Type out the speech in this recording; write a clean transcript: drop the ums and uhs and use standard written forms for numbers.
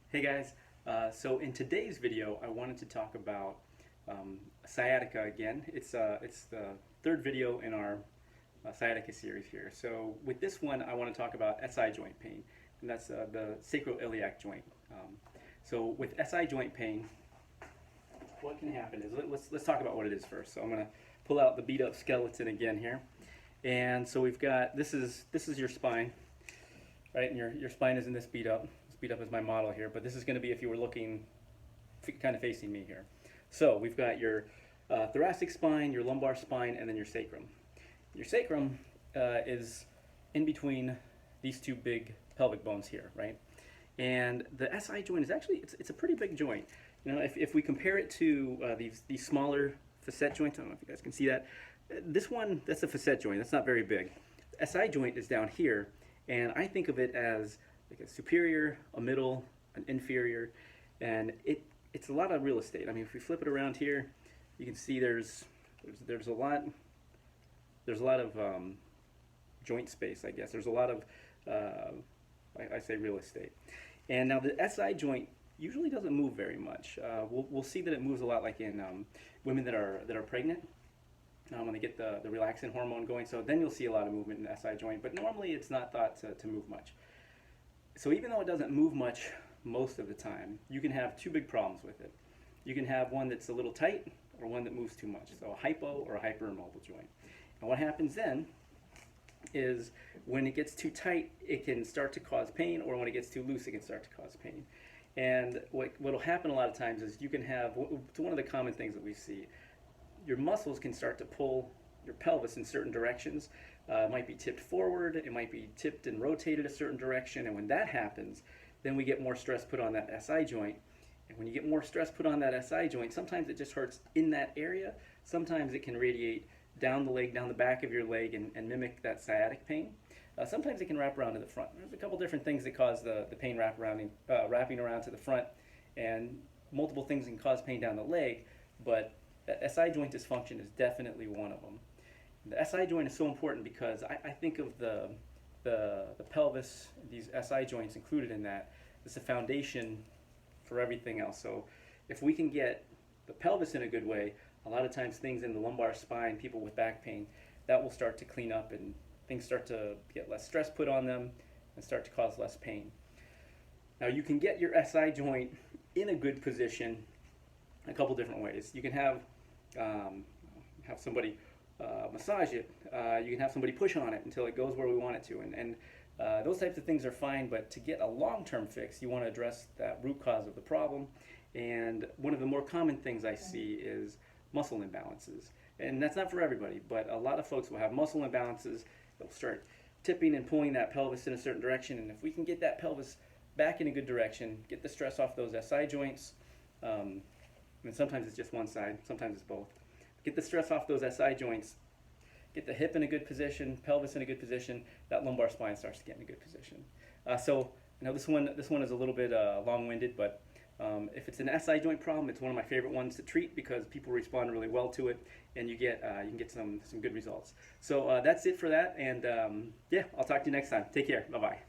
Hey guys, so in today's video I wanted to talk about sciatica again. It's the third video in our sciatica series here. So with this one I want to talk about SI joint pain, and that's the sacroiliac joint. So with SI joint pain, what can happen is, let's talk about what it is first. So I'm going to pull out the beat up skeleton again here. And so we've got, this is your spine, right? And your spine is in this beat up. Beat up is my model here, but this is going to be if you were looking kind of facing me here. So we've got your thoracic spine, your lumbar spine, and then your sacrum. Your sacrum is in between these two big pelvic bones here, right? And the SI joint is actually, it's a pretty big joint. You know, if we compare it to these smaller facet joints, I don't know if you guys can see that. This one, that's a facet joint. That's not very big. The SI joint is down here, and I think of it as like a superior, a middle, an inferior, and it's a lot of real estate. I mean, if we flip it around here, you can see there's a lot of joint space, I guess. There's a lot of I say real estate. And now the SI joint usually doesn't move very much. We'll see that it moves a lot, like in women that are pregnant. When they get the relaxin hormone going, so then you'll see a lot of movement in the SI joint, but normally it's not thought to move much. So even though it doesn't move much most of the time, you can have two big problems with it. You can have one that's a little tight or one that moves too much, so a hypo or a hyperimmobile joint. And what happens then is when it gets too tight, it can start to cause pain, or when it gets too loose, it can start to cause pain. And what will happen a lot of times is you can have, it's one of the common things that we see, your muscles can start to pull your pelvis in certain directions. It might be tipped forward, it might be tipped and rotated a certain direction, and when that happens, then we get more stress put on that SI joint. And when you get more stress put on that SI joint, sometimes it just hurts in that area, sometimes it can radiate down the leg, down the back of your leg, and mimic that sciatic pain. Sometimes it can wrap around to the front. There's a couple different things that cause the pain wrapping around to the front, and multiple things can cause pain down the leg, but the SI joint dysfunction is definitely one of them. The SI joint is so important because I think of the pelvis, these SI joints included in that, as the foundation for everything else. So if we can get the pelvis in a good way, a lot of times things in the lumbar spine, people with back pain, that will start to clean up and things start to get less stress put on them and start to cause less pain. Now you can get your SI joint in a good position a couple different ways. You can have somebody massage it. You can have somebody push on it until it goes where we want it to, and those types of things are fine, but to get a long-term fix, you want to address that root cause of the problem. And one of the more common things I see is muscle imbalances, and that's not for everybody, but a lot of folks will have muscle imbalances. They'll start tipping and pulling that pelvis in a certain direction, and if we can get that pelvis back in a good direction, get the stress off those SI joints, and sometimes it's just one side, sometimes it's both. Get the stress off those SI joints, get the hip in a good position, pelvis in a good position, that lumbar spine starts to get in a good position. So I know this one is a little bit long-winded, but if it's an SI joint problem, it's one of my favorite ones to treat because people respond really well to it, and you can get some good results. So that's it for that, and yeah, I'll talk to you next time. Take care. Bye-bye.